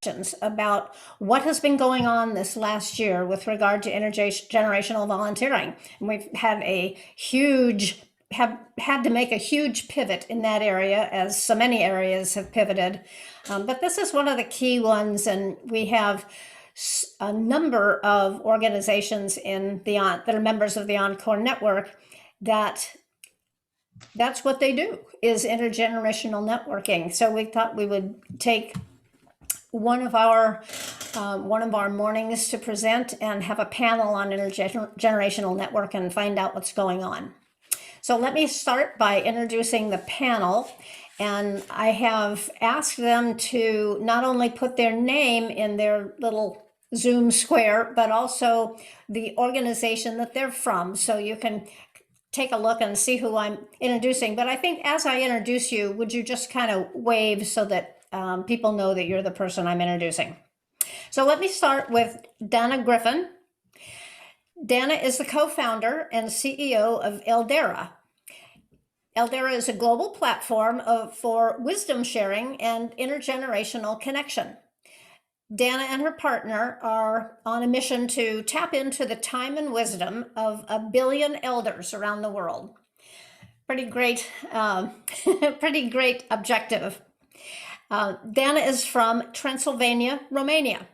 questions about what has been going on this last year with regard to intergenerational volunteering. And we've had have had to make a huge pivot in that area, as so many areas have pivoted. But this is one of the key ones, and we have a number of organizations that are members of the Encore network that's what they do, is intergenerational networking. So we thought we would take one of our mornings to present and have a panel on intergenerational network and find out what's going on. So let me start by introducing the panel. And I have asked them to not only put their name in their little Zoom square, but also the organization that they're from. So you can take a look and see who I'm introducing. But I think as I introduce you, would you just kind of wave so that people know that you're the person I'm introducing? So let me start with Danna Griffin. Danna is the co-founder and CEO of Eldera. Eldera is a global platform for wisdom sharing and intergenerational connection. Danna and her partner are on a mission to tap into the time and wisdom of 1 billion elders around the world. Pretty great, pretty great objective. Danna is from Transylvania, Romania.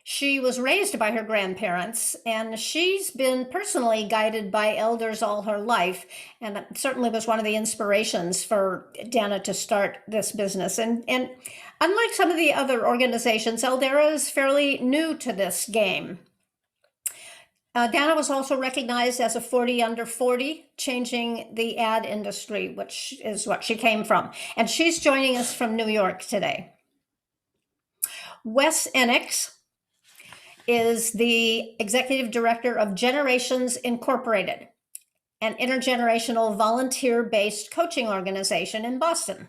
She was raised by her grandparents, and she's been personally guided by elders all her life, and it certainly was one of the inspirations for Danna to start this business. And unlike some of the other organizations, Eldera is fairly new to this game. Danna was also recognized as a 40 under 40, changing the ad industry, which is what she came from. And she's joining us from New York today. Wes Ennox is the executive director of Generations Incorporated, an intergenerational volunteer-based coaching organization in Boston.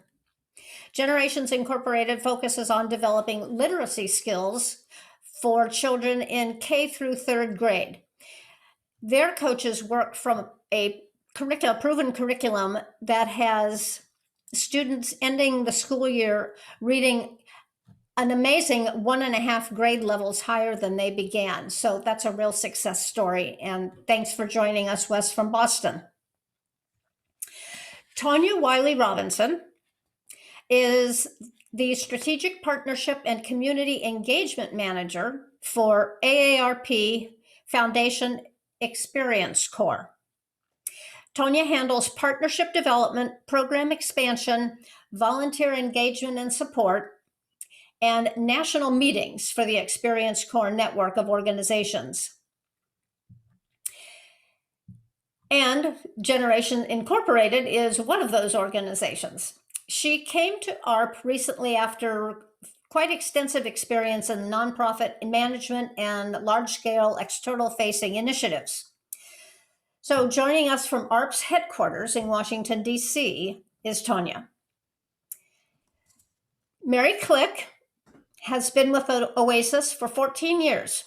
Generations Incorporated focuses on developing literacy skills for children in K through 3rd grade. Their coaches work from a proven curriculum that has students ending the school year reading an amazing 1.5 grade levels higher than they began. So that's a real success story. And thanks for joining us, Wes, from Boston. Tanya Robinson is the Strategic Partnership and Community Engagement Manager for AARP Foundation Experience Corps. Tanya handles partnership development, program expansion, volunteer engagement and support, and national meetings for the Experience Corps network of organizations. And Generation Incorporated is one of those organizations. She came to ARP recently after quite extensive experience in nonprofit management and large-scale external-facing initiatives. So joining us from ARP's headquarters in Washington, D.C. is Tanya. Mary Click has been with Oasis for 14 years,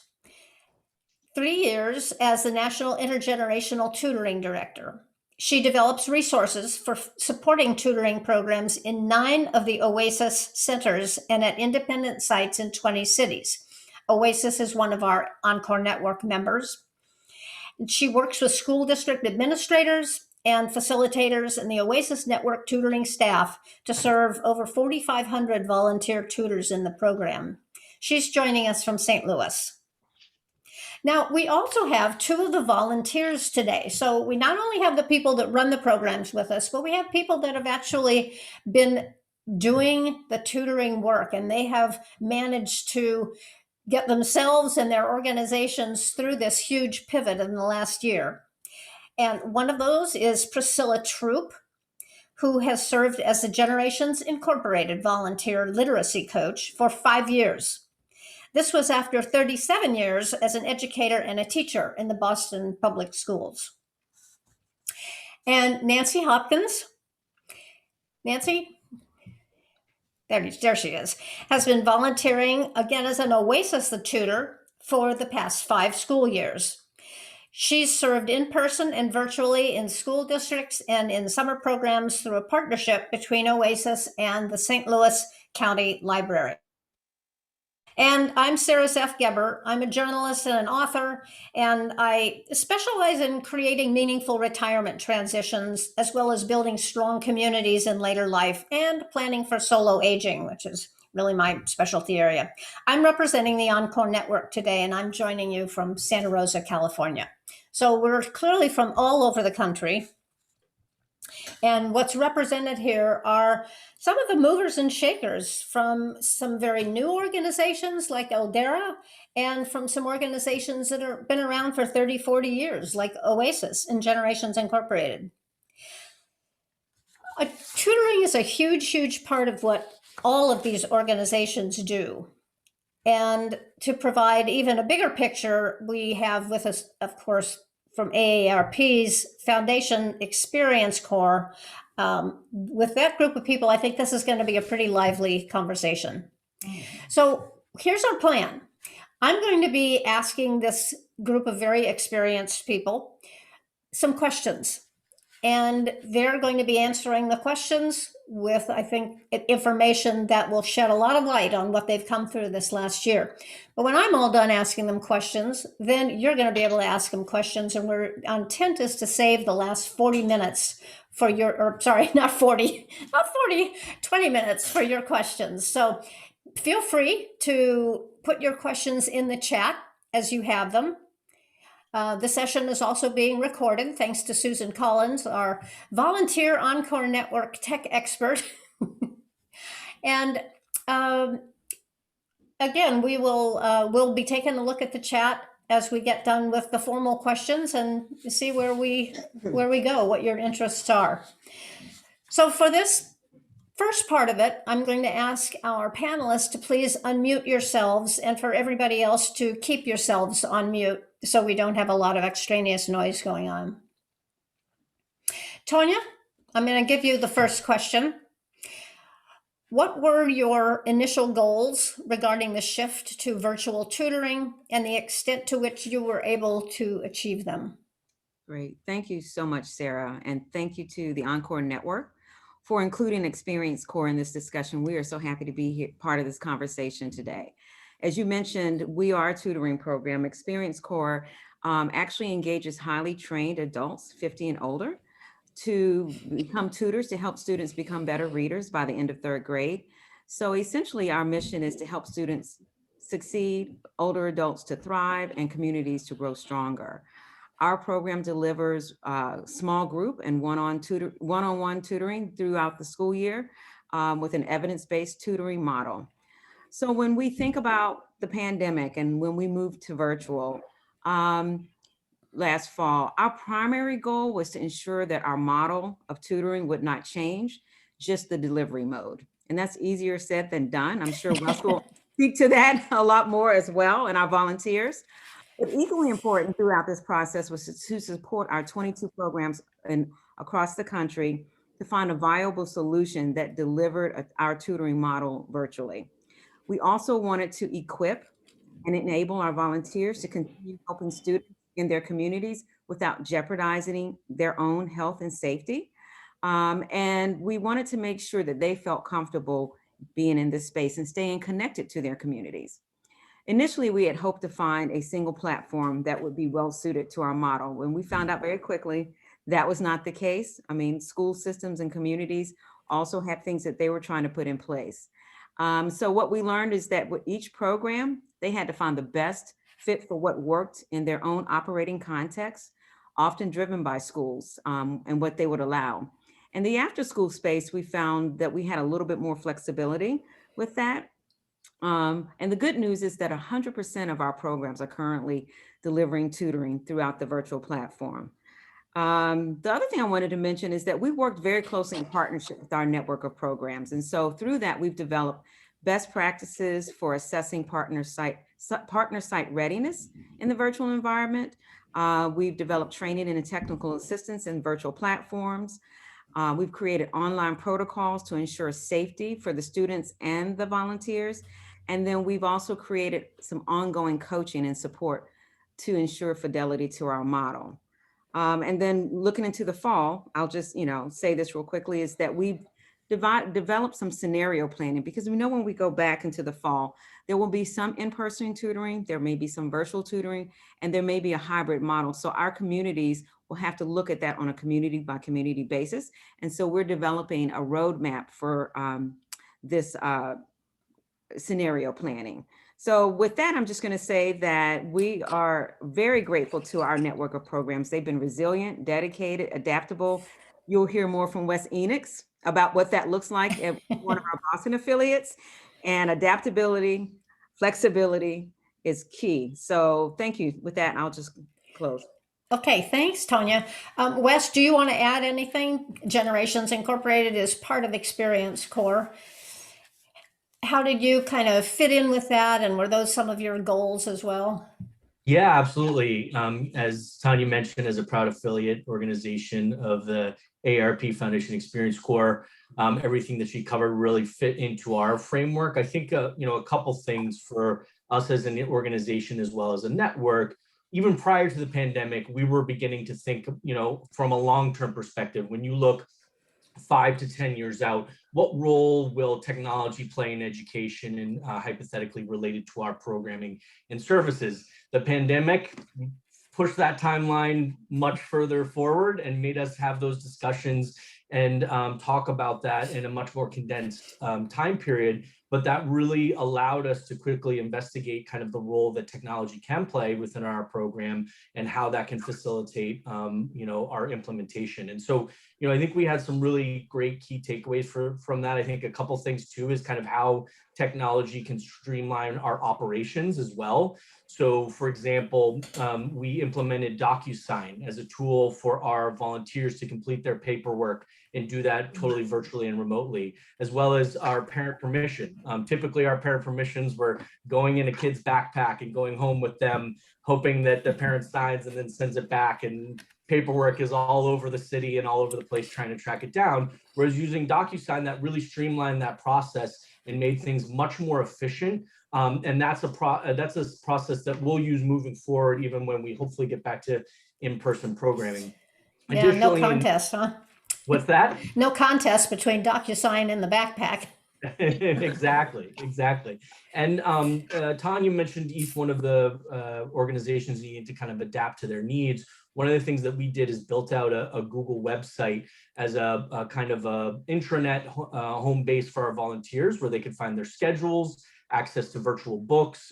3 years as the National Intergenerational Tutoring Director. She develops resources for supporting tutoring programs in 9 of the Oasis centers and at independent sites in 20 cities. Oasis is one of our Encore Network members. She works with school district administrators and facilitators in the Oasis Network tutoring staff to serve over 4,500 volunteer tutors in the program. She's joining us from St. Louis. Now, we also have 2 of the volunteers today. So we not only have the people that run the programs with us, but we have people that have actually been doing the tutoring work, and they have managed to get themselves and their organizations through this huge pivot in the last year. And one of those is Priscilla Troop, who has served as the Generations Incorporated volunteer literacy coach for 5 years. This was after 37 years as an educator and a teacher in the Boston Public Schools. And Nancy Hopkins, Nancy, there she is, has been volunteering again as an Oasis tutor for the past 5 school years. She's served in person and virtually in school districts and in summer programs through a partnership between Oasis and the St. Louis County Library. And I'm Sarah Seth Geber. I'm a journalist and an author, and I specialize in creating meaningful retirement transitions, as well as building strong communities in later life and planning for solo aging, which is really my specialty area. I'm representing the Encore Network today, and I'm joining you from Santa Rosa, California. So we're clearly from all over the country. And what's represented here are some of the movers and shakers from some very new organizations like Eldera, and from some organizations that have been around for 30, 40 years, like Oasis and Generations Incorporated. Tutoring is a huge, huge part of what all of these organizations do. And to provide even a bigger picture, we have with us, of course, from AARP's Foundation Experience Corps. With that group of people, I think this is going to be a pretty lively conversation. So here's our plan. I'm going to be asking this group of very experienced people some questions, and they're going to be answering the questions with, I think, information that will shed a lot of light on what they've come through this last year. But when I'm all done asking them questions, then you're going to be able to ask them questions. And our intent is to save the last 40 minutes for your, or sorry, not 40, 20 minutes for your questions. So feel free to put your questions in the chat as you have them. The session is also being recorded, thanks to Susan Collins, our volunteer Encore Network tech expert. And again, we'll be taking a look at the chat as we get done with the formal questions and see where we go, what your interests are. So for this first part of it, I'm going to ask our panelists to please unmute yourselves, and for everybody else to keep yourselves on mute so we don't have a lot of extraneous noise going on. Tanya, I'm going to give you the first question. What were your initial goals regarding the shift to virtual tutoring and the extent to which you were able to achieve them? Great. Thank you so much, Sarah. And thank you to the Encore Network for including Experience Corps in this discussion. We are so happy to be here, part of this conversation today. As you mentioned, we are a tutoring program. Experience Corps actually engages highly trained adults, 50 and older, to become tutors to help students become better readers by the end of third grade. So essentially, our mission is to help students succeed, older adults to thrive, and communities to grow stronger. Our program delivers small group and one-on-one tutoring throughout the school year with an evidence-based tutoring model. So when we think about the pandemic and when we moved to virtual last fall, our primary goal was to ensure that our model of tutoring would not change, just the delivery mode. And that's easier said than done. I'm sure Wes will speak to that a lot more as well, and our volunteers. But equally important throughout this process was to support our 22 programs across the country to find a viable solution that delivered our tutoring model virtually. We also wanted to equip and enable our volunteers to continue helping students in their communities without jeopardizing their own health and safety. And we wanted to make sure that they felt comfortable being in this space and staying connected to their communities. Initially, we had hoped to find a single platform that would be well suited to our model. When we found out very quickly that was not the case. I mean, school systems and communities also had things that they were trying to put in place. So what we learned is that with each program, they had to find the best fit for what worked in their own operating context, often driven by schools and what they would allow. In the after school space, we found that we had a little bit more flexibility with that. And the good news is that 100% of our programs are currently delivering tutoring throughout the virtual platform. The other thing I wanted to mention is that we worked very closely in partnership with our network of programs. And so through that, we've developed best practices for assessing partner site readiness in the virtual environment. We've developed training and technical assistance in virtual platforms. We've created online protocols to ensure safety for the students and the volunteers. And then we've also created some ongoing coaching and support to ensure fidelity to our model. And then looking into the fall, I'll just say this real quickly, is that we've develop some scenario planning, because we know when we go back into the fall, there will be some in-person tutoring, there may be some virtual tutoring, and there may be a hybrid model. So our communities will have to look at that on a community by community basis. And so we're developing a roadmap for this scenario planning. So with that, I'm just going to say that we are very grateful to our network of programs. They've been resilient, dedicated, adaptable. You'll hear more from Wes Ennox about what that looks like at one of our Boston affiliates. And adaptability, flexibility is key. So thank you. With that, I'll just close. Okay, thanks, Tanya. Wes, do you want to add anything? Generations Incorporated is part of Experience Core. How did you kind of fit in with that? And were those some of your goals as well? Yeah, absolutely. As Tanya mentioned, as a proud affiliate organization of the AARP Foundation Experience Core, everything that she covered really fit into our framework. I think, a couple things for us as an organization as well as a network. Even prior to the pandemic, we were beginning to think, from a long-term perspective. When you look 5 to 10 years out, what role will technology play in education and hypothetically related to our programming and services? The pandemic pushed that timeline much further forward and made us have those discussions and talk about that in a much more condensed time period. But that really allowed us to quickly investigate kind of the role that technology can play within our program and how that can facilitate, our implementation. And so, I think we had some really great key takeaways from that. I think a couple things too is kind of how technology can streamline our operations as well. So for example, we implemented DocuSign as a tool for our volunteers to complete their paperwork and do that totally virtually and remotely, as well as our parent permission. Typically our parent permissions were going in a kid's backpack and going home with them, hoping that the parent signs and then sends it back, and paperwork is all over the city and all over the place trying to track it down. Whereas using DocuSign, that really streamlined that process and made things much more efficient. And that's a process that we'll use moving forward, even when we hopefully get back to in-person programming. Yeah, no contest, huh? What's that? No contest between DocuSign and the backpack. Exactly. And Tanya mentioned each one of the organizations need to kind of adapt to their needs. One of the things that we did is built out a Google website as a kind of a intranet home base for our volunteers, where they could find their schedules, access to virtual books,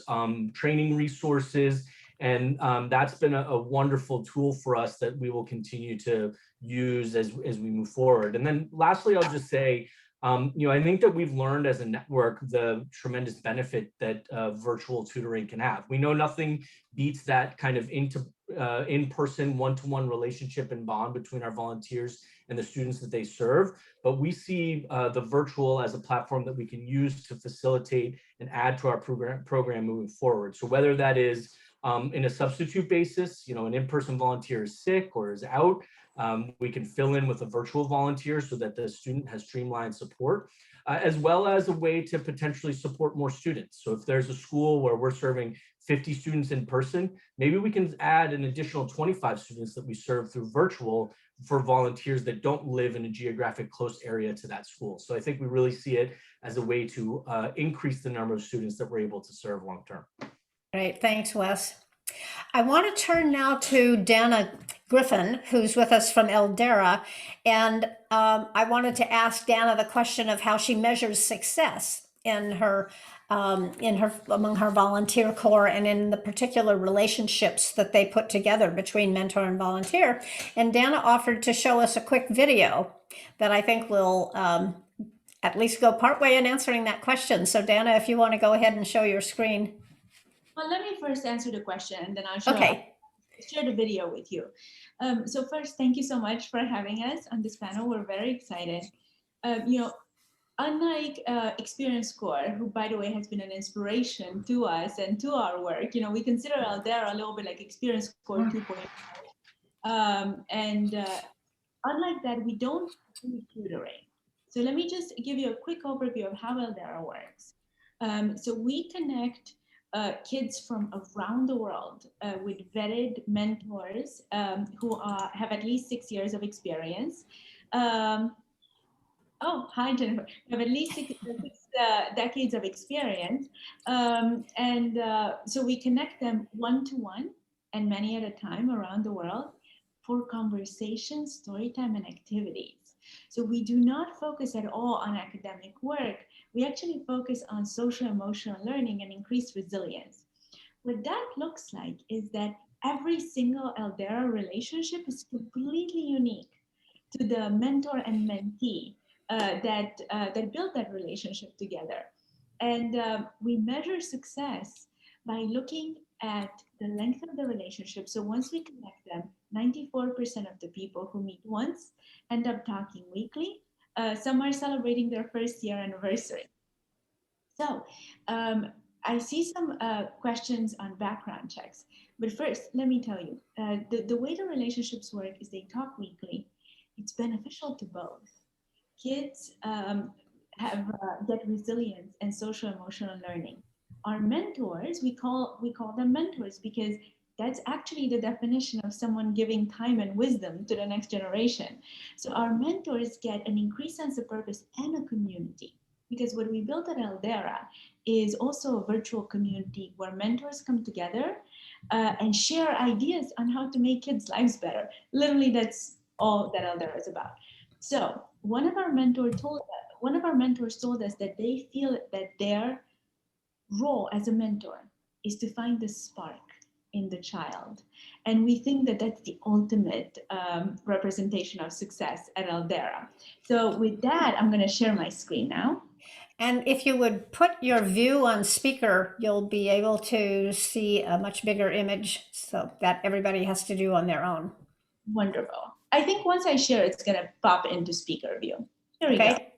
training resources. And that's been a wonderful tool for us that we will continue to use as we move forward. And then lastly, I'll just say, I think that we've learned as a network the tremendous benefit that virtual tutoring can have. We know nothing beats that kind of in-person one-to-one relationship and bond between our volunteers and the students that they serve. But we see the virtual as a platform that we can use to facilitate and add to our program moving forward. So whether that is in a substitute basis, an in-person volunteer is sick or is out, we can fill in with a virtual volunteer so that the student has streamlined support, as well as a way to potentially support more students. So if there's a school where we're serving 50 students in person, maybe we can add an additional 25 students that we serve through virtual for volunteers that don't live in a geographic close area to that school. So I think we really see it as a way to increase the number of students that we're able to serve long-term. Great, thanks, Wes. I want to turn now to Danna Griffin, who's with us from Eldera, and I wanted to ask Danna the question of how she measures success in her among her volunteer corps and in the particular relationships that they put together between mentor and volunteer. And Danna offered to show us a quick video that I think will at least go partway in answering that question. So Danna, if you want to go ahead and show your screen. Well, let me first answer the question, and then I'll share the video with you. So first, thank you so much for having us on this panel. We're very excited. Unlike Experience Core, who, by the way, has been an inspiration to us and to our work, we consider Eldera a little bit like Experience Core 2.0. Unlike that, we don't do tutoring. So let me just give you a quick overview of how Eldera works. So we connect kids from around the world with vetted mentors who have at least 6 years of experience. Oh, hi, Jennifer. You have at least six decades of experience. So we connect them one-to-one and many at a time around the world for conversation, story time, and activities. So we do not focus at all on academic work. We actually focus on social emotional learning and increased resilience. What that looks like is that every single Eldera relationship is completely unique to the mentor and mentee that build that relationship together. And we measure success by looking at the length of the relationship. So once we connect them, 94% of the people who meet once end up talking weekly. Some are celebrating their first year anniversary. So I see some questions on background checks. But first, let me tell you, the way the relationships work is they talk weekly. It's beneficial to both. Kids get resilience and social emotional learning. Our mentors, we call them mentors because that's actually the definition of someone giving time and wisdom to the next generation. So our mentors get an increased sense of purpose and a community, because what we built at Eldera is also a virtual community where mentors come together and share ideas on how to make kids' lives better. Literally, that's all that Eldera is about. So one of our mentors told us that they feel that their role as a mentor is to find the spark in the child, and we think that that's the ultimate representation of success at Eldera. So with that, I'm going to share my screen now. And if you would put your view on speaker, you'll be able to see a much bigger image, so that everybody has to do on their own. Wonderful. I think once I share, it's going to pop into speaker view. Here we go. Okay.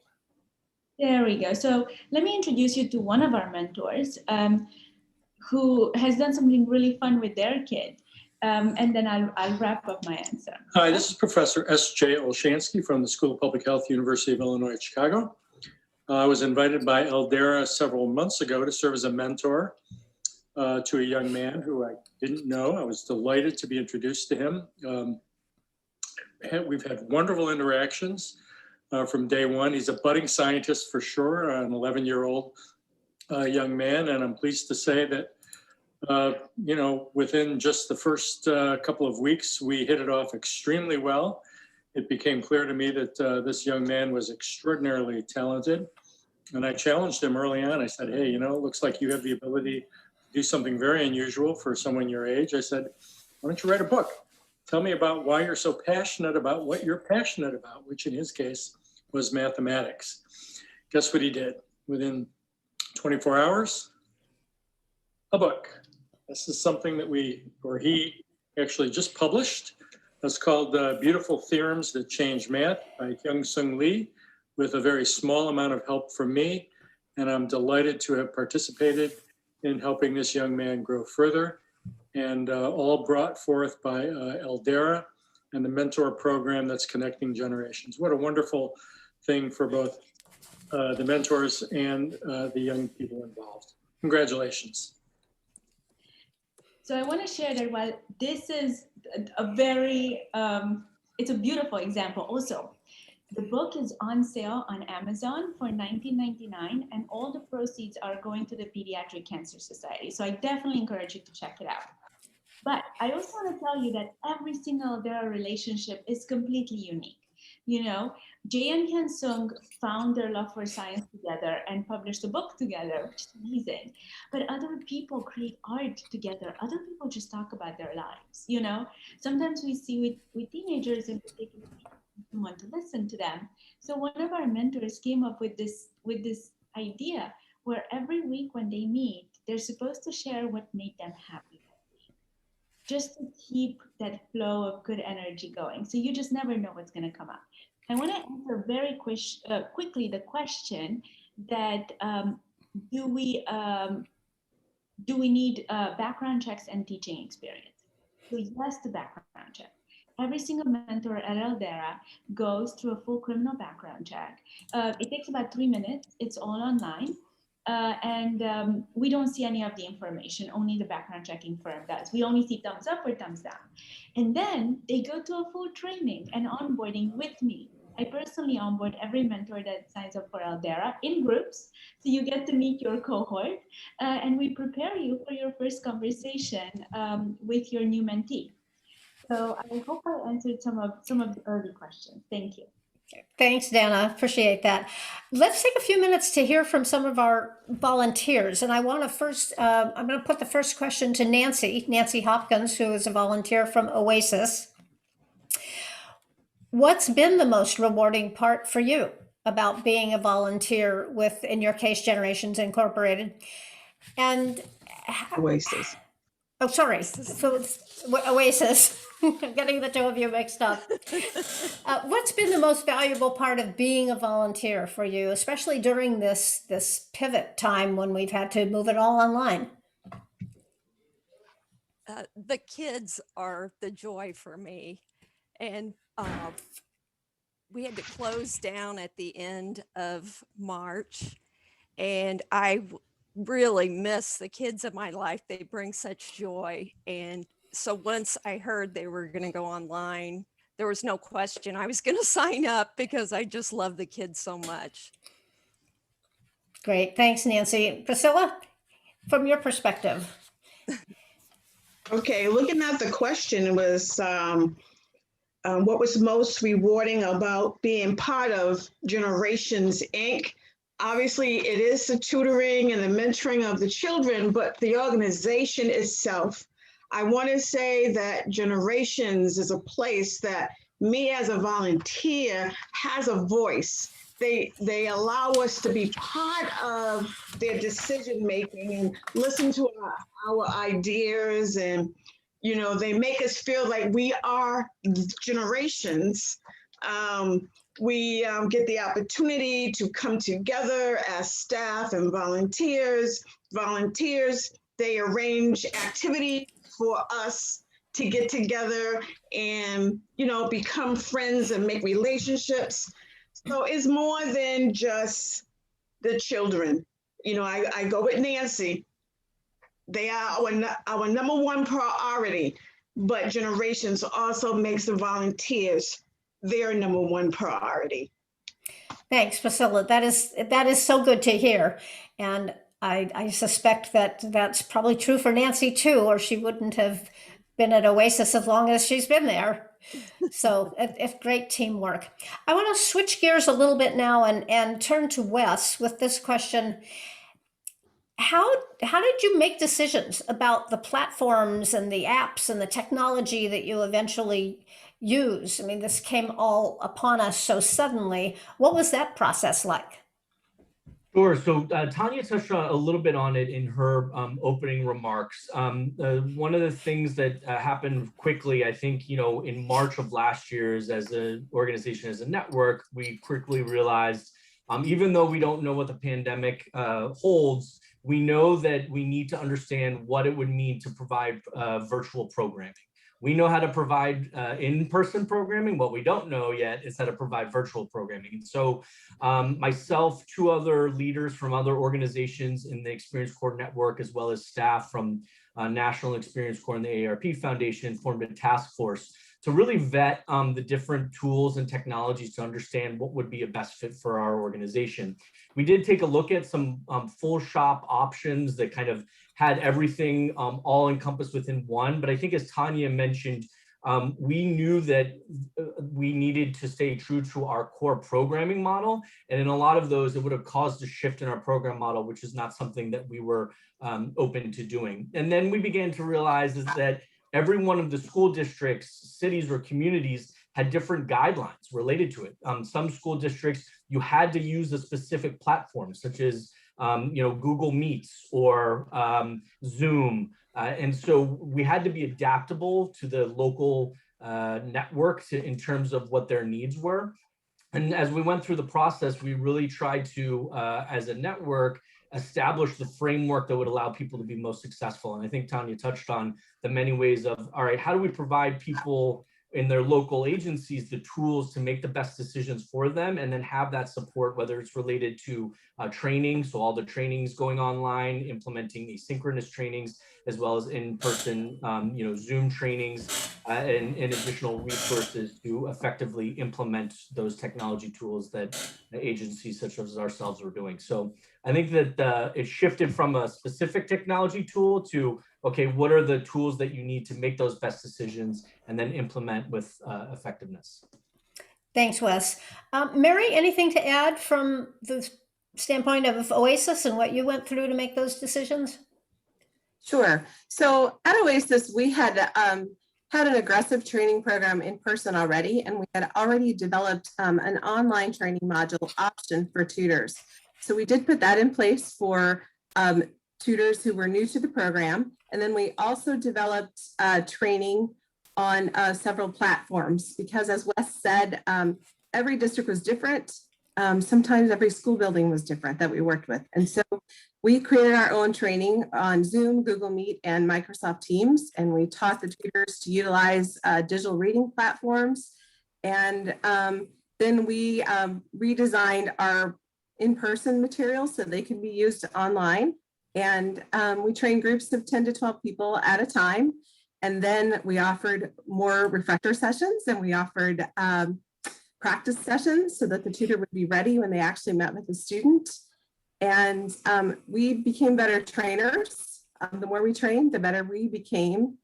There we go. So let me introduce you to one of our mentors who has done something really fun with their kid. And then I'll wrap up my answer. Hi, this is Professor S.J. Olshansky from the School of Public Health, University of Illinois at Chicago. I was invited by Eldera several months ago to serve as a mentor to a young man who I didn't know. I was delighted to be introduced to him. We've had wonderful interactions from day one. He's a budding scientist for sure, an 11-year-old young man, and I'm pleased to say that within just the first couple of weeks, we hit it off extremely well. It became clear to me that this young man was extraordinarily talented. And I challenged him early on. I said, hey, it looks like you have the ability to do something very unusual for someone your age. I said, why don't you write a book? Tell me about why you're so passionate about what you're passionate about, which in his case was mathematics. Guess what he did? Within 24 hours, a book. This is something that he actually just published. It's called Beautiful Theorems That Change Math by Hyung-Sung Lee, with a very small amount of help from me. And I'm delighted to have participated in helping this young man grow further, and all brought forth by Eldera and the mentor program that's connecting generations. What a wonderful thing for both the mentors and the young people involved. Congratulations. So I want to share that while this is a very, it's a beautiful example also. The book is on sale on Amazon for $19.99, and all the proceeds are going to the Pediatric Cancer Society. So I definitely encourage you to check it out. But I also want to tell you that every single Eldera relationship is completely unique. Jay and Hyun-Sung found their love for science together and published a book together, which is amazing. But other people create art together. Other people just talk about their lives. Sometimes we see with teenagers in particular, want to listen to them. So one of our mentors came up with this idea where every week when they meet, they're supposed to share what made them happy, just to keep that flow of good energy going. So you just never know what's going to come up. I want to answer very quickly the question that do we need background checks and teaching experience? So yes, the background check. Every single mentor at Eldera goes through a full criminal background check. It takes about 3 minutes. It's all online. And we don't see any of the information, only the background checking firm does. We only see thumbs up or thumbs down. And then they go to a full training and onboarding with me I personally onboard every mentor that signs up for Aldera in groups. So you get to meet your cohort and we prepare you for your first conversation with your new mentee. So I hope I answered some of the early questions. Thank you. Thanks, Danna. Appreciate that. Let's take a few minutes to hear from some of our volunteers. And I want to first, I'm going to put the first question to Nancy Hopkins, who is a volunteer from Oasis. What's been the most rewarding part for you about being a volunteer with, in your case, Generations Incorporated? And Oasis. oh, sorry. So it's Oasis. I'm getting the two of you mixed up. What's been the most valuable part of being a volunteer for you, especially during this pivot time when we've had to move it all online? The kids are the joy for me. And we had to close down at the end of March. And I really miss the kids in my life. They bring such joy. And so once I heard they were going to go online, there was no question I was going to sign up because I just love the kids so much. Great. Thanks, Nancy. Priscilla, from your perspective. Okay, looking at the question was what was most rewarding about being part of Generations Inc. Obviously, it is the tutoring and the mentoring of the children, but the organization itself. I want to say that Generations is a place that me as a volunteer has a voice. They allow us to be part of their decision making and listen to our ideas, and they make us feel like we are Generations. We get the opportunity to come together as staff and volunteers. They arrange activities for us to get together and, become friends and make relationships. So it's more than just the children. I go with Nancy. They are our number one priority, but Generations also makes the volunteers their number one priority. Thanks, Priscilla. That is so good to hear. And I suspect that that's probably true for Nancy too, or she wouldn't have been at Oasis as long as she's been there. So it's great teamwork. I want to switch gears a little bit now and turn to Wes with this question. How did you make decisions about the platforms and the apps and the technology that you eventually use? I mean, this came all upon us so suddenly. What was that process like? Sure. So Tanya touched a little bit on it in her opening remarks. One of the things that happened quickly, I think, in March of last year, as an organization, as a network, we quickly realized, even though we don't know what the pandemic holds, we know that we need to understand what it would mean to provide virtual programming. We know how to provide in-person programming. What we don't know yet is how to provide virtual programming. And so myself, two other leaders from other organizations in the Experience Corps network, as well as staff from National Experience Corps and the AARP Foundation, formed a task force to really vet the different tools and technologies to understand what would be a best fit for our organization. We did take a look at some full shop options that kind of had everything all encompassed within one. But I think, as Tanya mentioned, we knew that we needed to stay true to our core programming model. And in a lot of those, it would have caused a shift in our program model, which is not something that we were open to doing. And then we began to realize is that every one of the school districts, cities, or communities had different guidelines related to it. Some school districts, you had to use a specific platform, such as Google Meets or Zoom. And so we had to be adaptable to the local network in terms of what their needs were. And as we went through the process, we really tried to, as a network, establish the framework that would allow people to be most successful. And I think Tanya touched on the many ways of, all right, how do we provide people in their local agencies the tools to make the best decisions for them, and then have that support, whether it's related to training, so all the trainings going online, implementing asynchronous trainings, as well as in-person Zoom trainings, and additional resources to effectively implement those technology tools that agencies such as ourselves are doing. So I think that it shifted from a specific technology tool to, okay, what are the tools that you need to make those best decisions and then implement with effectiveness? Thanks, Wes. Mary, anything to add from the standpoint of Oasis and what you went through to make those decisions? Sure. So at Oasis, we had had an aggressive training program in person already, and we had already developed an online training module option for tutors. So we did put that in place for tutors who were new to the program. And then we also developed training on several platforms because, as Wes said, every district was different. Sometimes every school building was different that we worked with. And so we created our own training on Zoom, Google Meet, and Microsoft Teams. And we taught the tutors to utilize digital reading platforms. And then we redesigned our in-person materials so they can be used online. And we trained groups of 10 to 12 people at a time. And then we offered more refresher sessions, and we offered practice sessions so that the tutor would be ready when they actually met with the student. And we became better trainers. The more we trained, the better we became,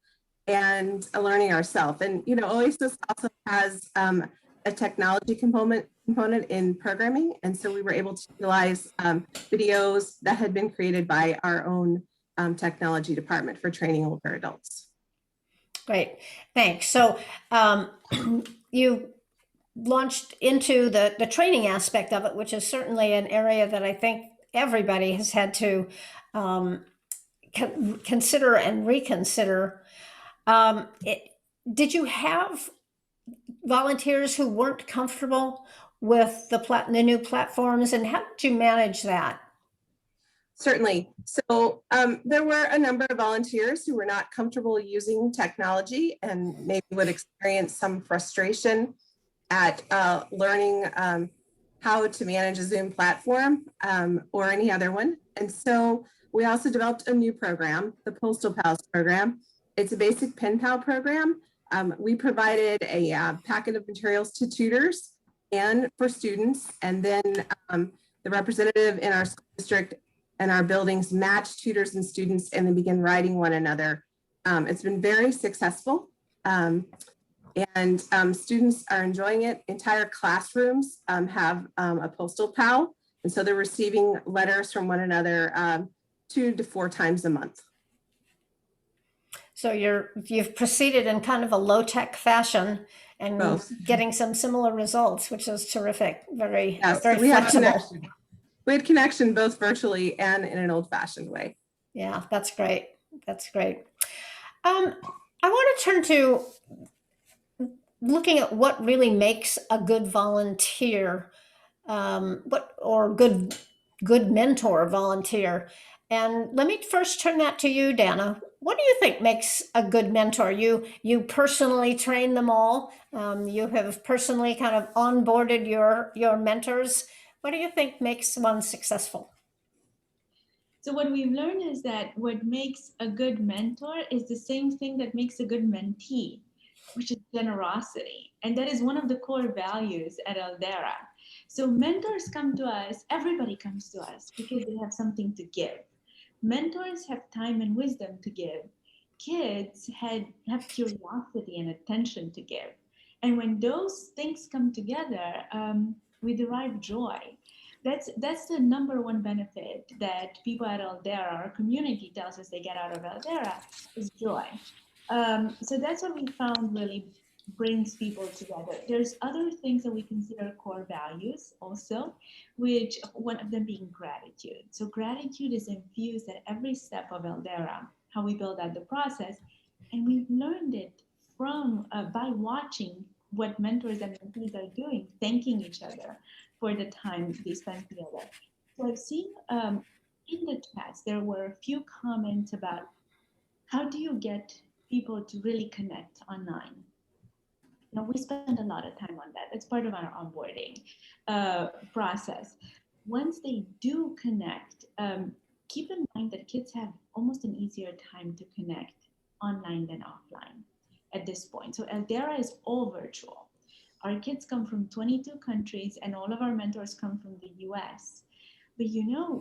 and learning ourselves. And, you know, Oasis also has a technology component in programming. And so we were able to utilize videos that had been created by our own technology department for training older adults. Great, thanks. So you launched into the training aspect of it, which is certainly an area that I think everybody has had to consider and reconsider. Did you have volunteers who weren't comfortable with the new platforms, and how did you manage that? Certainly. So there were a number of volunteers who were not comfortable using technology and maybe would experience some frustration at learning how to manage a Zoom platform or any other one. And so we also developed a new program, the Postal Pals program. It's a basic pen pal program. We provided a packet of materials to tutors and for students. And then the representative in our school district and our buildings match tutors and students, and they begin writing one another. It's been very successful. And students are enjoying it. Entire classrooms have a postal pal. And so they're receiving letters from one another 2 to 4 times a month. So you've proceeded in kind of a low-tech fashion and Both. getting some similar results, which is terrific. Very, Yes, very so we have flexible. connection. We had connection both virtually and in an old-fashioned way. Yeah, that's great. That's great. I want to turn to looking at what really makes a good volunteer, good mentor volunteer. And let me first turn that to you, Danna. What do you think makes a good mentor? You personally train them all. You have personally kind of onboarded your mentors. What do you think makes one successful? So what we've learned is that what makes a good mentor is the same thing that makes a good mentee, which is generosity. And that is one of the core values at Aldera. So mentors come to us, everybody comes to us because they have something to give. Mentors have time and wisdom to give. Kids have curiosity and attention to give. And when those things come together, we derive joy. That's the number one benefit that people at Aldera, our community, tells us they get out of Aldera is joy. So that's what we found really brings people together. There's other things that we consider core values also, which one of them being gratitude. So gratitude is infused at every step of Aldera, how we build out the process. And we've learned it from by watching what mentors and mentees are doing, thanking each other for the time they spent together. So I've seen in the chats, there were a few comments about how do you get people to really connect online? You know, we spend a lot of time on that. It's part of our onboarding process. Once they do connect, keep in mind that kids have almost an easier time to connect online than offline. at this point. So Aldera is all virtual. Our kids come from 22 countries and all of our mentors come from the US. But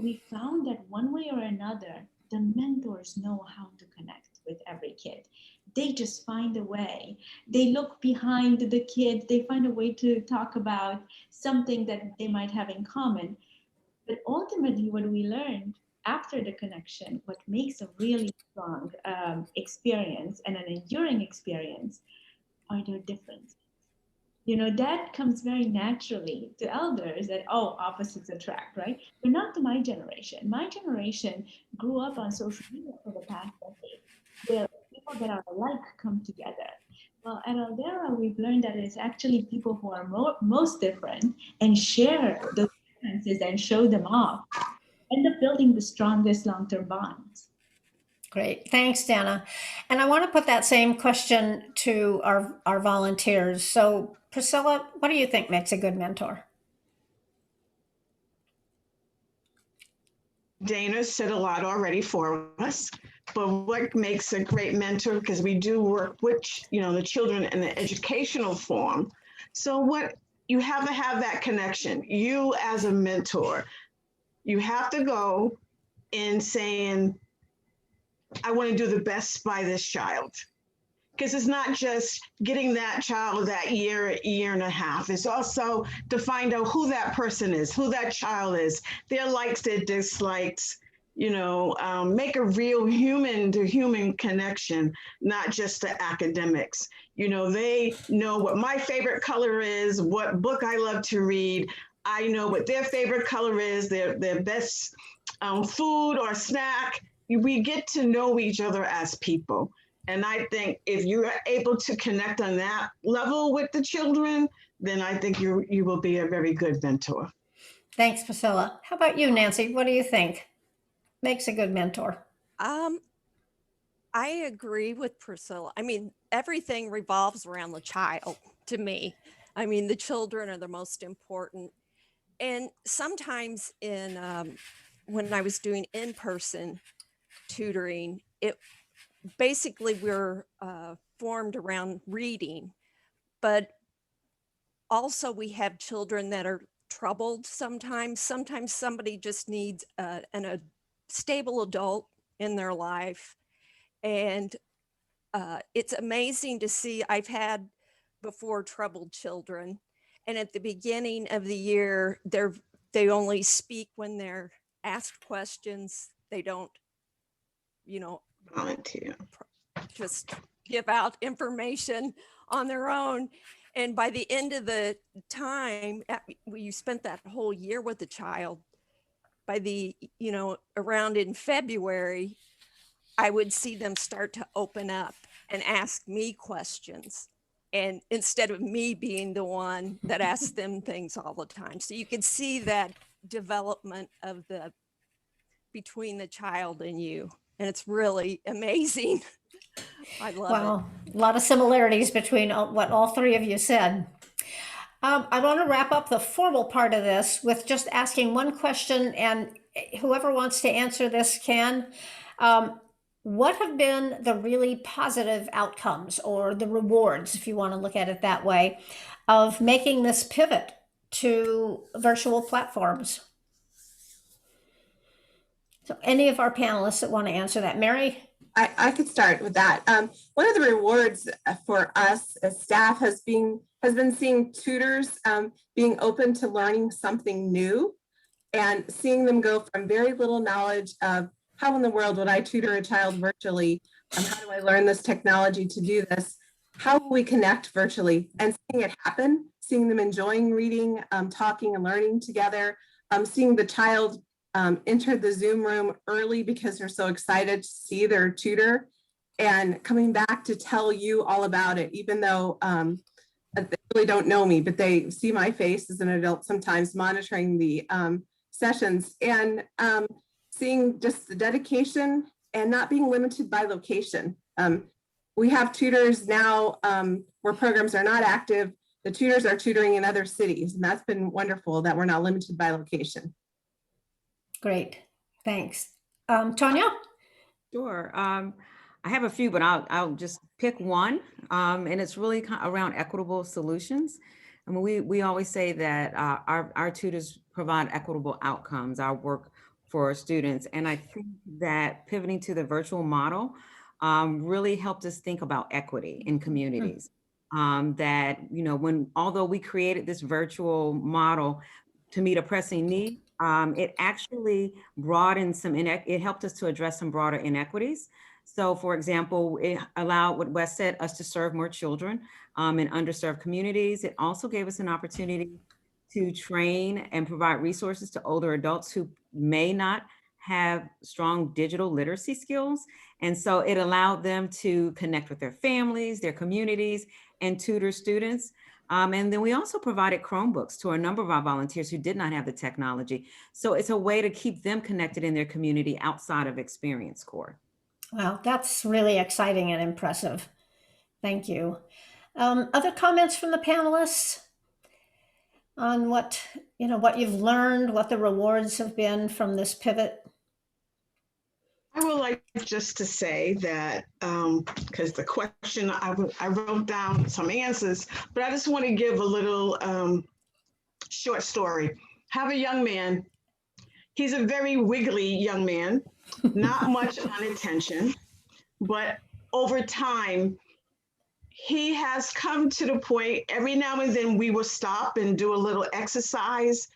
we found that one way or another, the mentors know how to connect with every kid. They just find a way. They look behind the kid. They find a way to talk about something that they might have in common. But ultimately, what we learned after the connection, what makes a really strong experience and an enduring experience are their differences. That comes very naturally to elders that, oh, opposites attract, right? But not to my generation. My generation grew up on social media for the past decade, where people that are alike come together. Well, at Aldera, we've learned that it's actually people who are most different and share those differences and show them off, end up building the strongest long-term bonds. Great. Thanks, Danna. And I want to put that same question to our volunteers. So, Priscilla, what do you think makes a good mentor? Dana said a lot already for us, but what makes a great mentor, because we do work with, the children in the educational form. So what you have to have that connection. You as a mentor, you have to go in saying, I want to do the best by this child. Because it's not just getting that child that year and a half. It's also to find out who that person is, who that child is, their likes, their dislikes, make a real human to human connection, not just the academics. They know what my favorite color is, what book I love to read. I know what their favorite color is, their best food or snack. We get to know each other as people. And I think if you are able to connect on that level with the children, then I think you will be a very good mentor. Thanks, Priscilla. How about you, Nancy? What do you think makes a good mentor? I agree with Priscilla. I mean, everything revolves around the child to me. I mean, the children are the most important. And sometimes when I was doing in-person tutoring, basically we're formed around reading, but also we have children that are troubled sometimes. Sometimes somebody just needs a stable adult in their life. And it's amazing to see. I've had before troubled children, and at the beginning of the year, they only speak when they're asked questions. They don't, Volunteer. just give out information on their own. And by the end of the time, you spent that whole year with the child. By around in February, I would see them start to open up and ask me questions. And instead of me being the one that asks them things all the time. So you could see that development of between the child and you. And it's really amazing. I love it. Wow, a lot of similarities between what all three of you said. I want to wrap up the formal part of this with just asking one question, and whoever wants to answer this can. What have been the really positive outcomes or the rewards, if you want to look at it that way, of making this pivot to virtual platforms? So any of our panelists that want to answer that. Mary? I could start with that. One of the rewards for us as staff has been seeing tutors being open to learning something new and seeing them go from very little knowledge of how in the world would I tutor a child virtually? How do I learn this technology to do this? How will we connect virtually? And seeing it happen, seeing them enjoying reading, talking and learning together, seeing the child enter the Zoom room early because they're so excited to see their tutor and coming back to tell you all about it, even though they really don't know me, but they see my face as an adult sometimes monitoring the sessions, and seeing just the dedication and not being limited by location. We have tutors now where programs are not active. The tutors are tutoring in other cities, and that's been wonderful that we're not limited by location. Great, thanks. Tanya? Sure. I have a few, but I'll just pick pick one, and it's really around equitable solutions. I mean, we always say that our tutors provide equitable outcomes, our work for our students. And I think that pivoting to the virtual model really helped us think about equity in communities. That, although we created this virtual model to meet a pressing need, it actually broadened it helped us to address some broader inequities. So for example, it allowed, what Wes said, us to serve more children in underserved communities. It also gave us an opportunity to train and provide resources to older adults who may not have strong digital literacy skills. And so it allowed them to connect with their families, their communities, and tutor students. And then we also provided Chromebooks to a number of our volunteers who did not have the technology. So it's a way to keep them connected in their community outside of Experience Corps. Wow, that's really exciting and impressive. Thank you. Other comments from the panelists on what you've learned, what the rewards have been from this pivot? I would like just to say that, because the question, I wrote down some answers, but I just want to give a little short story. Have a young man. He's a very wiggly young man, not much on attention, but over time, he has come to the point, every now and then we will stop and do a little exercise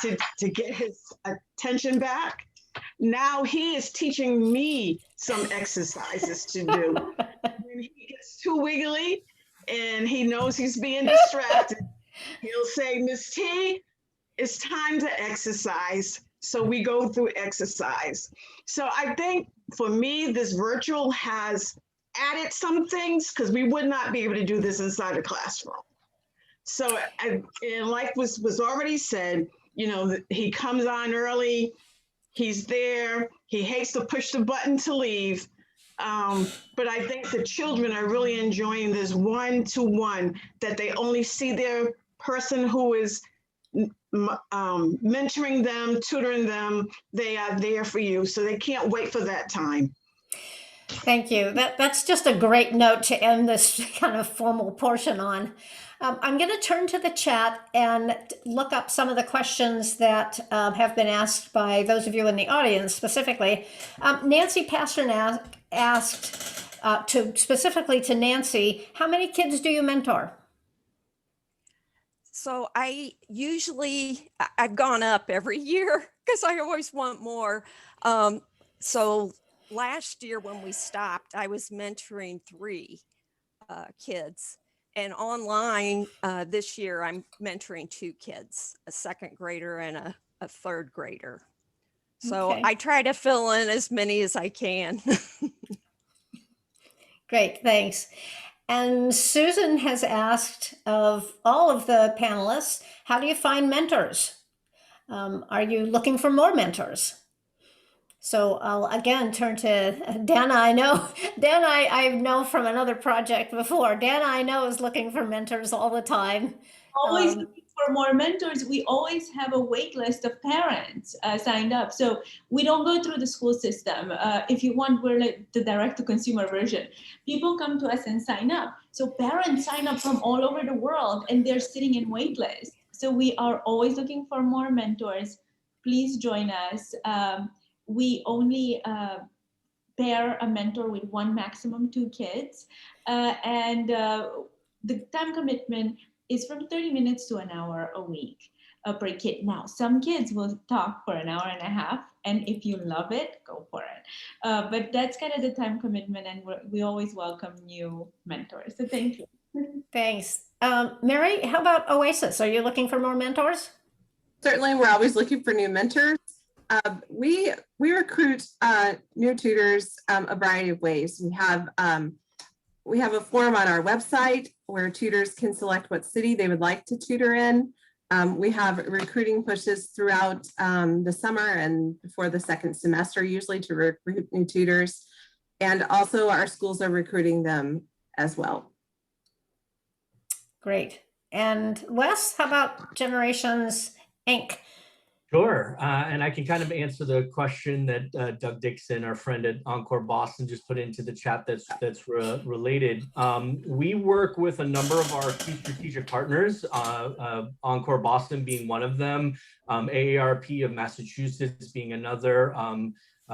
to get his attention back. Now he is teaching me some exercises to do. When he gets too wiggly and he knows he's being distracted, he'll say, Miss T, it's time to exercise. So we go through exercise. So I think for me, this virtual has added some things because we would not be able to do this inside the classroom. So, and like was already said, he comes on early, he's there, he hates to push the button to leave. But I think the children are really enjoying this one-to-one, that they only see their person who is mentoring them, tutoring them. They are there for you. So they can't wait for that time. Thank you. That's just a great note to end this kind of formal portion on. I'm going to turn to the chat and look up some of the questions that have been asked by those of you in the audience specifically. Nancy Pasternak asked specifically to Nancy, how many kids do you mentor? So I've gone up every year because I always want more. So last year when we stopped, I was mentoring 3 kids. And online this year, I'm mentoring 2 kids, a 2nd grader and a 3rd grader. So Okay. I try to fill in as many as I can. Great, thanks. And Susan has asked of all of the panelists, how do you find mentors? Are you looking for more mentors? So I'll again turn to Danna. I know from another project before. Danna, I know, is looking for mentors all the time. Always looking for more mentors. We always have a wait list of parents signed up. So we don't go through the school system. If you want, we're like the direct-to-consumer version. People come to us and sign up. So parents sign up from all over the world and they're sitting in wait lists. So we are always looking for more mentors. Please join us. We only pair a mentor with 1, maximum 2 kids. And the time commitment is from 30 minutes to an hour a week per kid. Now, some kids will talk for an hour and a half, and if you love it, go for it. But that's kind of the time commitment, and we always welcome new mentors. So thank you. Thanks. Mary, how about Oasis? Are you looking for more mentors? Certainly, we're always looking for new mentors. We recruit new tutors a variety of ways. We have a form on our website where tutors can select what city they would like to tutor in. We have recruiting pushes throughout the summer and before the 2nd semester, usually to recruit new tutors. And also our schools are recruiting them as well. Great. And Wes, how about Generations Inc.? Sure. And I can kind of answer the question that Doug Dixon, our friend at Encore Boston, just put into the chat that's related. We work with a number of our key strategic partners, Encore Boston being one of them, AARP of Massachusetts being another,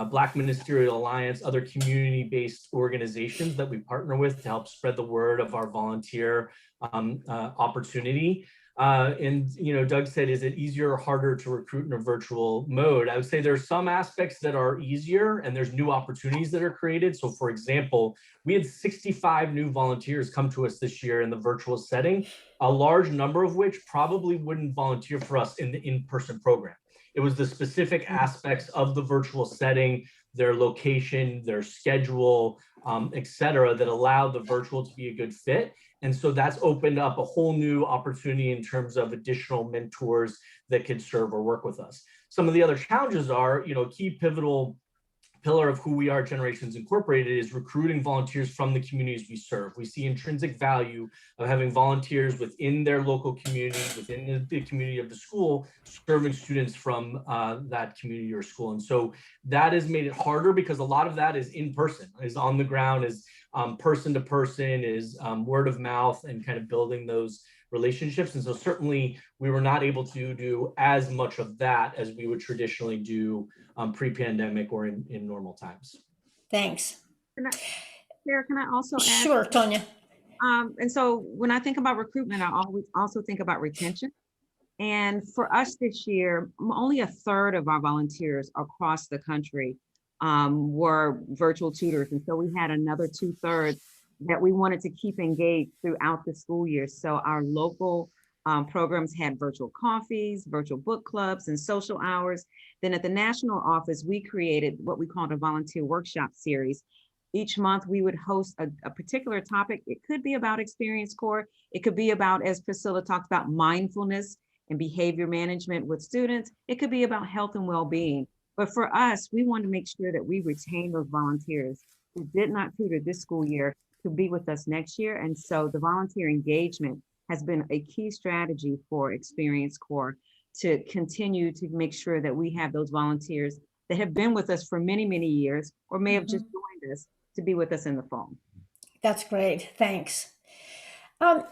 Black Ministerial Alliance, other community-based organizations that we partner with to help spread the word of our volunteer opportunity. And Doug said, is it easier or harder to recruit in a virtual mode? I would say there's some aspects that are easier and there's new opportunities that are created. So for example, we had 65 new volunteers come to us this year in the virtual setting, a large number of which probably wouldn't volunteer for us in the in-person program. It was the specific aspects of the virtual setting, their location, their schedule, et cetera, that allowed the virtual to be a good fit. And so that's opened up a whole new opportunity in terms of additional mentors that can serve or work with us. Some of the other challenges are, key pivotal pillar of who we are, Generations Incorporated, is recruiting volunteers from the communities we serve. We see intrinsic value of having volunteers within their local community, within the community of the school, serving students from that community or school. And so that has made it harder because a lot of that is in person, is on the ground, is person to person, is word of mouth, and kind of building those relationships. And so certainly we were not able to do as much of that as we would traditionally do pre-pandemic or in normal times. Thanks. Sarah, can I also add? Sure, Tanya. And so when I think about recruitment, I always also think about retention. And for us this year, only a third of our volunteers across the country were virtual tutors. And so we had another 2/3 that we wanted to keep engaged throughout the school year. So our local programs had virtual coffees, virtual book clubs, and social hours. Then at the national office, we created what we called a volunteer workshop series. Each month we would host a particular topic. It could be about Experience Corps. It could be about, as Priscilla talked about, mindfulness and behavior management with students. It could be about health and well-being. But for us, we wanted to make sure that we retain those volunteers who did not tutor this school year to be with us next year. And so the volunteer engagement has been a key strategy for Experience Corps to continue to make sure that we have those volunteers that have been with us for many, many years, or may have just joined us to be with us in the fall. That's great. Thanks. I'm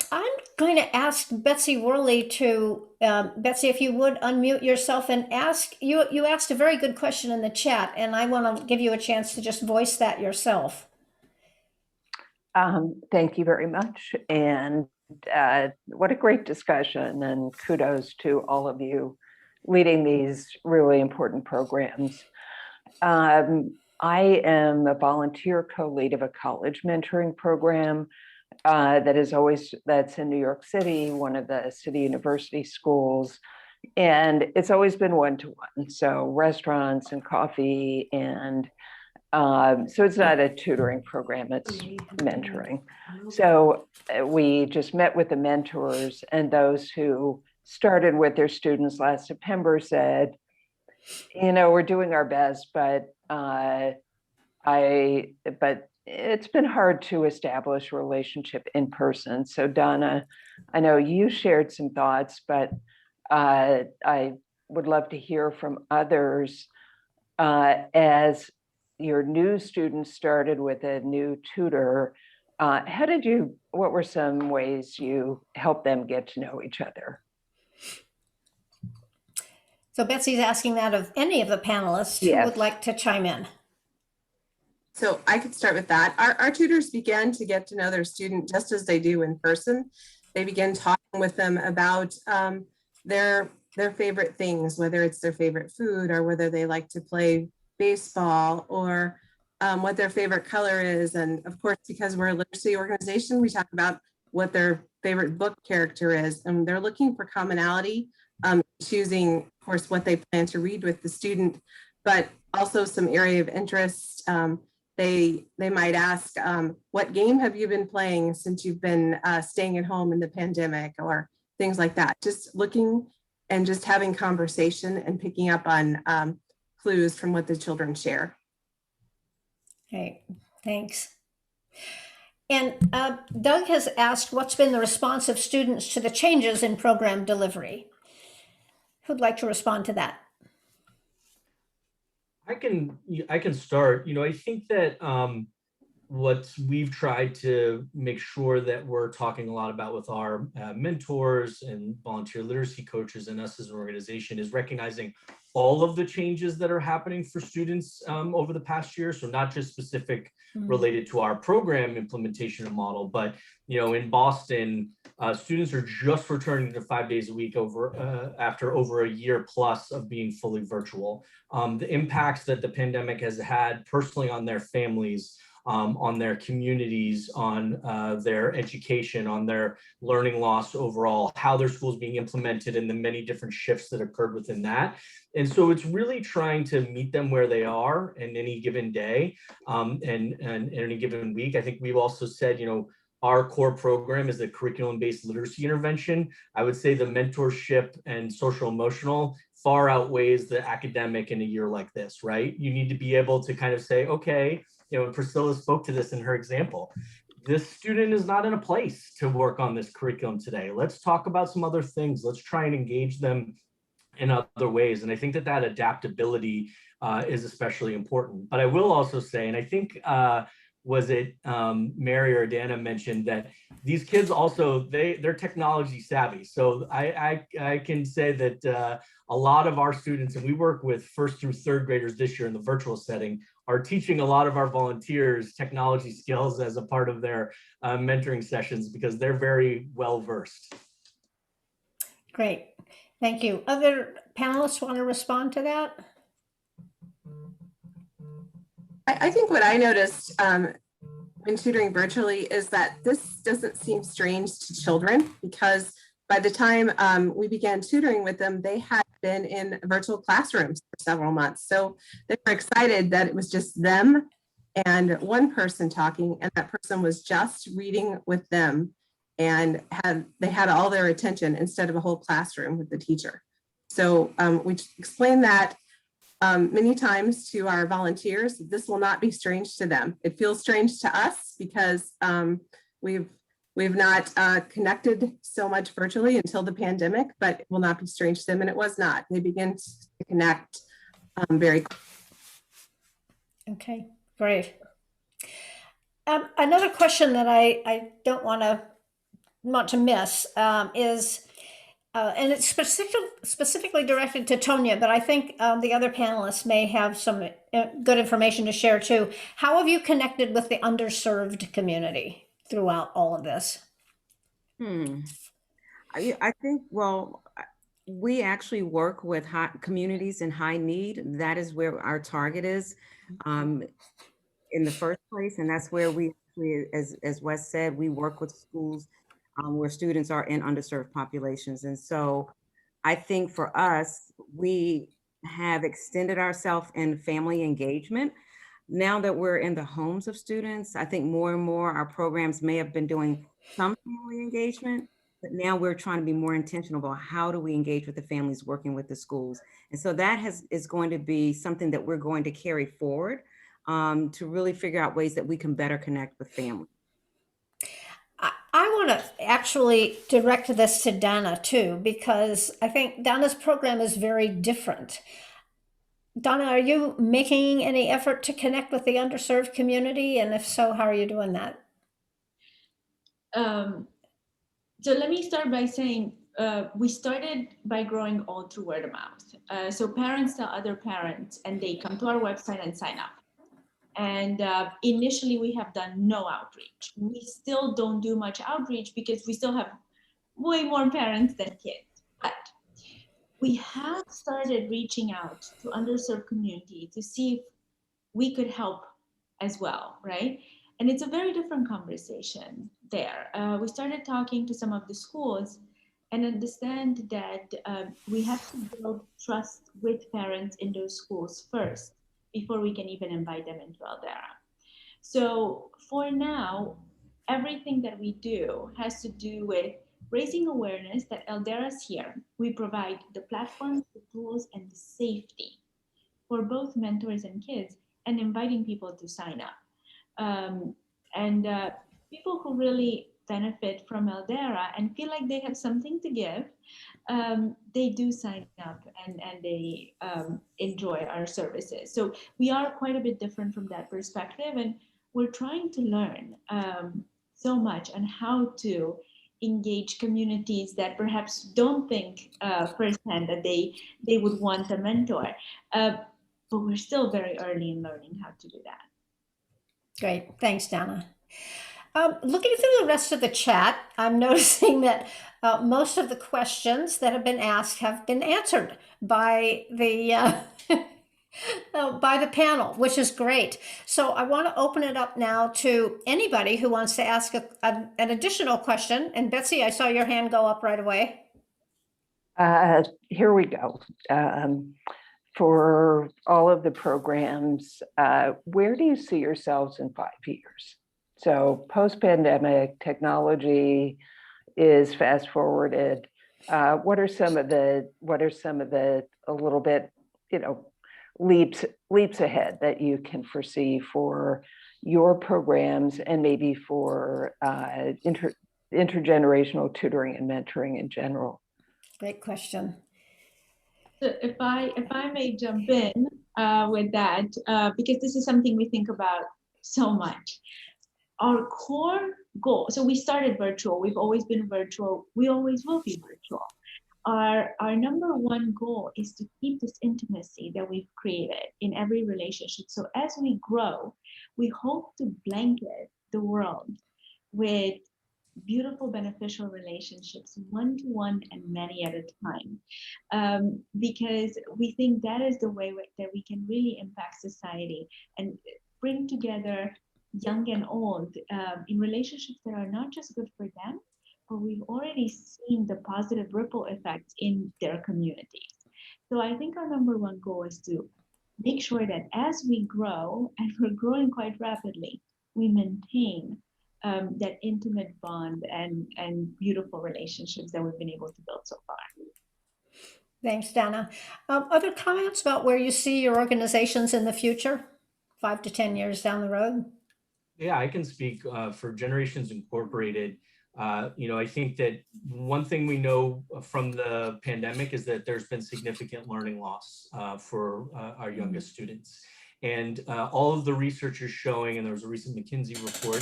going to ask Betsy Worley to, Betsy, if you would unmute yourself and ask, you asked a very good question in the chat, and I want to give you a chance to just voice that yourself. Thank you very much. And what a great discussion, and kudos to all of you leading these really important programs. I am a volunteer co-lead of a college mentoring program that's in New York City, one of the city university schools. And it's always been one-to-one. So restaurants and coffee, and so it's not a tutoring program, it's mentoring. So we just met with the mentors, and those who started with their students last September said, we're doing our best, but it's been hard to establish a relationship in person. So Donna, I know you shared some thoughts, but I would love to hear from others as your new students started with a new tutor. What were some ways you helped them get to know each other? So Betsy's asking that of any of the panelists who would like to chime in. So I could start with that. Our tutors began to get to know their student just as they do in person. They begin talking with them about their favorite things, whether it's their favorite food or whether they like to play baseball, or what their favorite color is. And of course, because we're a literacy organization, we talk about what their favorite book character is. And they're looking for commonality, choosing, of course, what they plan to read with the student, but also some area of interest. They might ask, what game have you been playing since you've been staying at home in the pandemic, or things like that. Just looking and just having conversation and picking up on clues from what the children share. Okay, thanks. And Doug has asked, what's been the response of students to the changes in program delivery? Who'd like to respond to that? I can start. I think that what we've tried to make sure that we're talking a lot about with our mentors and volunteer literacy coaches and us as an organization is recognizing all of the changes that are happening for students over the past year. So not just specific related to our program implementation and model, but in Boston, students are just returning to 5 days a week after over a year plus of being fully virtual. The impacts that the pandemic has had personally on their families, on their communities, on their education, on their learning loss overall, how their school's being implemented, and the many different shifts that occurred within that. And so it's really trying to meet them where they are in any given day and any given week. I think we've also said, our core program is a curriculum-based literacy intervention. I would say the mentorship and social emotional far outweighs the academic in a year like this, right? You need to be able to kind of say, okay, Priscilla spoke to this in her example. This student is not in a place to work on this curriculum today. Let's talk about some other things. Let's try and engage them in other ways. And I think that adaptability is especially important. But I will also say, and I think, was it Mary or Danna mentioned that these kids also, they're technology savvy. So I can say that a lot of our students, and we work with 1st through 3rd graders this year in the virtual setting, are teaching a lot of our volunteers technology skills as a part of their mentoring sessions because they're very well versed. Great, thank you. Other panelists want to respond to that? I think what I noticed when tutoring virtually is that this doesn't seem strange to children because by the time we began tutoring with them, they had been in virtual classrooms for several months. So they were excited that it was just them and one person talking, and that person was just reading with them, and they had all their attention instead of a whole classroom with the teacher. So we explained that many times to our volunteers. This will not be strange to them. It feels strange to us because we've not connected so much virtually until the pandemic, but it will not be strange to them, and it was not. They begin to connect very quickly. Okay, great. Another question that I don't want to miss is, and it's specifically directed to Tanya, but I think the other panelists may have some good information to share too. How have you connected with the underserved community throughout all of this? I think, well, we actually work with communities in high need. That is where our target is in the first place. And that's where we actually, as Wes said, we work with schools where students are in underserved populations. And so I think for us, we have extended ourselves in family engagement. Now that we're in the homes of students, I think more and more our programs may have been doing some family engagement, but now we're trying to be more intentional about how do we engage with the families working with the schools. And so that is going to be something that we're going to carry forward to really figure out ways that we can better connect with families. I want to actually direct this to Danna too, because I think Danna's program is very different. Danna, are you making any effort to connect with the underserved community? And if so, how are you doing that? So let me start by saying we started by growing all through word of mouth. So parents tell other parents and they come to our website and sign up. And initially we have done no outreach. We still don't do much outreach because we still have way more parents than kids. But we have started reaching out to underserved community to see if we could help as well, right? And it's a very different conversation there. We started talking to some of the schools and understand that we have to build trust with parents in those schools first before we can even invite them into Aldera. So for now, everything that we do has to do with raising awareness that Aldera's here. We provide the platforms, the tools, and the safety for both mentors and kids, and inviting people to sign up. And people who really benefit from Eldera and feel like they have something to give, they do sign up and they enjoy our services. So we are quite a bit different from that perspective, and we're trying to learn so much on how to engage communities that perhaps don't think firsthand that they would want a mentor. But we're still very early in learning how to do that. Great. Thanks, Danna. Looking through the rest of the chat, I'm noticing that most of the questions that have been asked have been answered by the panel, which is great. So I want to open it up now to anybody who wants to ask an additional question. And Betsy, I saw your hand go up right away. Here we go. For all of the programs, where do you see yourselves in 5 years? So post-pandemic, technology is fast forwarded. What are some of the a little bit, leaps ahead that you can foresee for your programs and maybe for intergenerational tutoring and mentoring in general? Great question. So if I may jump in with that, because this is something we think about so much. Our core goal, so we started virtual, we've always been virtual, we always will be virtual. Our number one goal is to keep this intimacy that we've created in every relationship. So as we grow, we hope to blanket the world with beautiful, beneficial relationships, one-to-one and many at a time, because we think that is the way that we can really impact society and bring together young and old in relationships that are not just good for them, but we've already seen the positive ripple effects in their communities. So I think our number one goal is to make sure that as we grow, and we're growing quite rapidly, we maintain that intimate bond and beautiful relationships that we've been able to build so far. Thanks, Danna. Other comments about where you see your organizations in the future, 5 to 10 years down the road? Yeah, I can speak for Generations Incorporated. I think that one thing we know from the pandemic is that there's been significant learning loss for our youngest students. And all of the research is showing, and there was a recent McKinsey report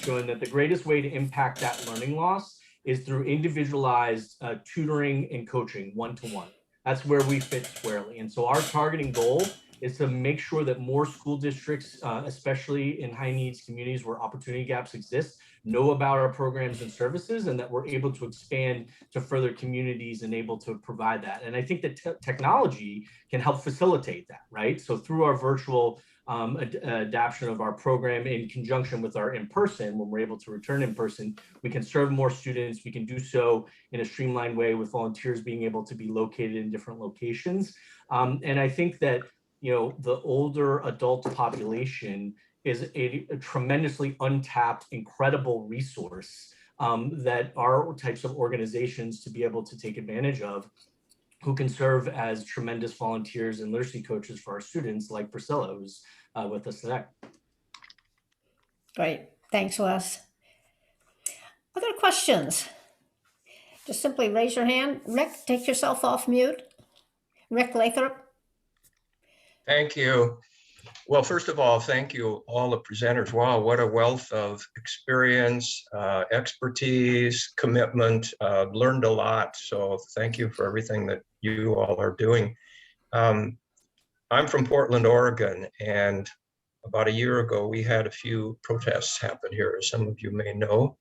showing that the greatest way to impact that learning loss is through individualized tutoring and coaching, one-to-one. That's where we fit squarely. And so our targeting goal is to make sure that more school districts, especially in high needs communities where opportunity gaps exist, know about our programs and services, and that we're able to expand to further communities and able to provide that. And I think that technology can help facilitate that, right? So through our virtual adaptation of our program in conjunction with our in-person, when we're able to return in person, we can serve more students. We can do so in a streamlined way with volunteers being able to be located in different locations. And I think that the older adult population is a tremendously untapped, incredible resource that our types of organizations to be able to take advantage of, who can serve as tremendous volunteers and literacy coaches for our students, like Priscilla, who's with us today. Great. Thanks, Wes. Other questions? Just simply raise your hand. Rick, take yourself off mute. Rick Lathrop. Thank you. Well, first of all, thank you all the presenters. Wow, what a wealth of experience, expertise, commitment. Learned a lot. So thank you for everything that you all are doing. I'm from Portland, Oregon, and about a year ago, we had a few protests happen here, as some of you may know.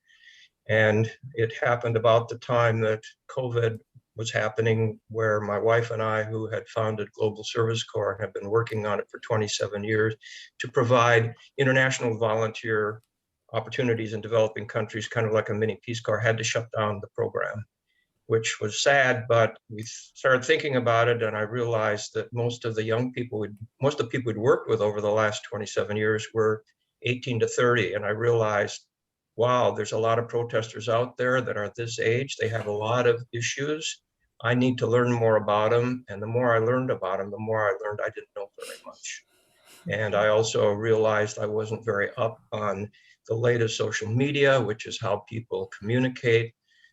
And it happened about the time that COVID was happening, where my wife and I, who had founded Global Service Corps and have been working on it for 27 years to provide international volunteer opportunities in developing countries, kind of like a mini Peace Corps, had to shut down the program, which was sad. But we started thinking about it, and I realized that most of the people we'd worked with over the last 27 years were 18 to 30. And I realized, wow, there's a lot of protesters out there that are this age. They have a lot of issues. I need to learn more about them. And the more I learned about them, the more I learned I didn't know very much. And I also realized I wasn't very up on the latest social media, which is how people communicate.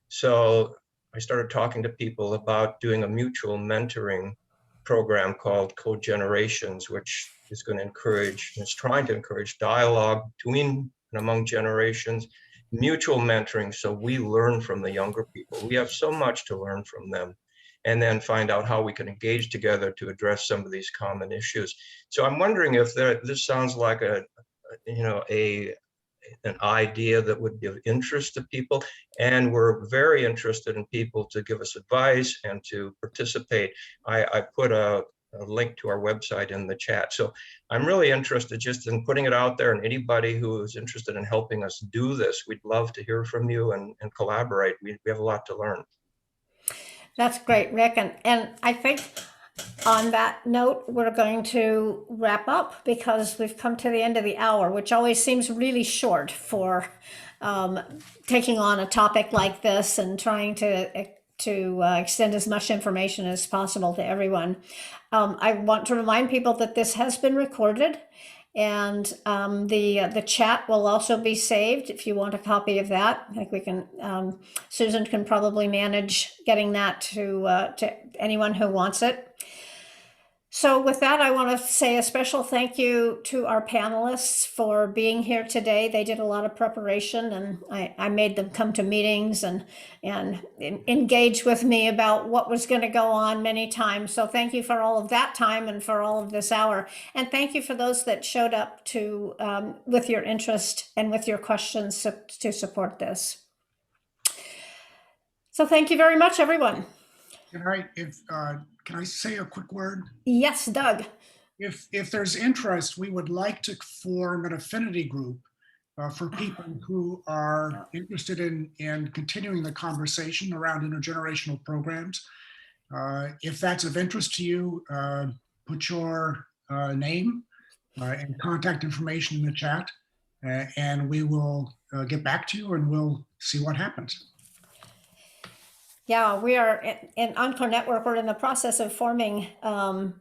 So I started talking to people about doing a mutual mentoring program called Co-Generations, which is going to encourage, is trying to encourage dialogue between and among generations, mutual mentoring, so we learn from the younger people. We have so much to learn from them, and then find out how we can engage together to address some of these common issues. So I'm wondering if this sounds like an idea that would be of interest to people, and we're very interested in people to give us advice and to participate. I put a link to our website in the chat. So I'm really interested just in putting it out there, and anybody who is interested in helping us do this, we'd love to hear from you and collaborate. We have a lot to learn. That's great, Rick. And I think on that note, we're going to wrap up because we've come to the end of the hour, which always seems really short for taking on a topic like this and trying to extend as much information as possible to everyone. I want to remind people that this has been recorded, and the chat will also be saved if you want a copy of that. I think we can, Susan can probably manage getting that to anyone who wants it. So with that, I want to say a special thank you to our panelists for being here today. They did a lot of preparation, and I made them come to meetings and engage with me about what was going to go on many times. So thank you for all of that time and for all of this hour. And thank you for those that showed up to with your interest and with your questions to support this. So thank you very much, everyone. All right, can I say a quick word? Yes, Doug. If there's interest, we would like to form an affinity group for people who are interested in continuing the conversation around intergenerational programs. If that's of interest to you, put your name and contact information in the chat, and we will get back to you and we'll see what happens. Yeah, we are in Encore Network. We're in the process of forming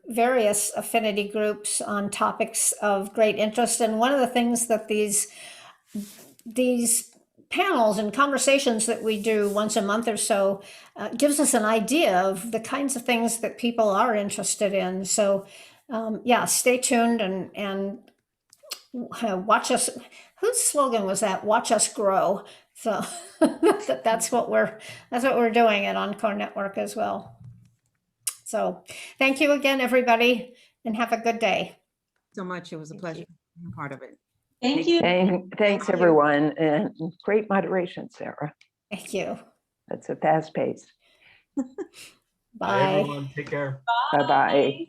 various affinity groups on topics of great interest. And one of the things that these panels and conversations that we do once a month or so gives us an idea of the kinds of things that people are interested in. So yeah, stay tuned and watch us. Whose slogan was that? Watch us grow. So that's what we're doing at Encore Network as well. So thank you again, everybody, and have a good day. So much. It was a pleasure being part of it. Thank you. Thanks, everyone, and great moderation, Sarah. Thank you. That's a fast pace. Bye. Bye, everyone. Take care. Bye-bye.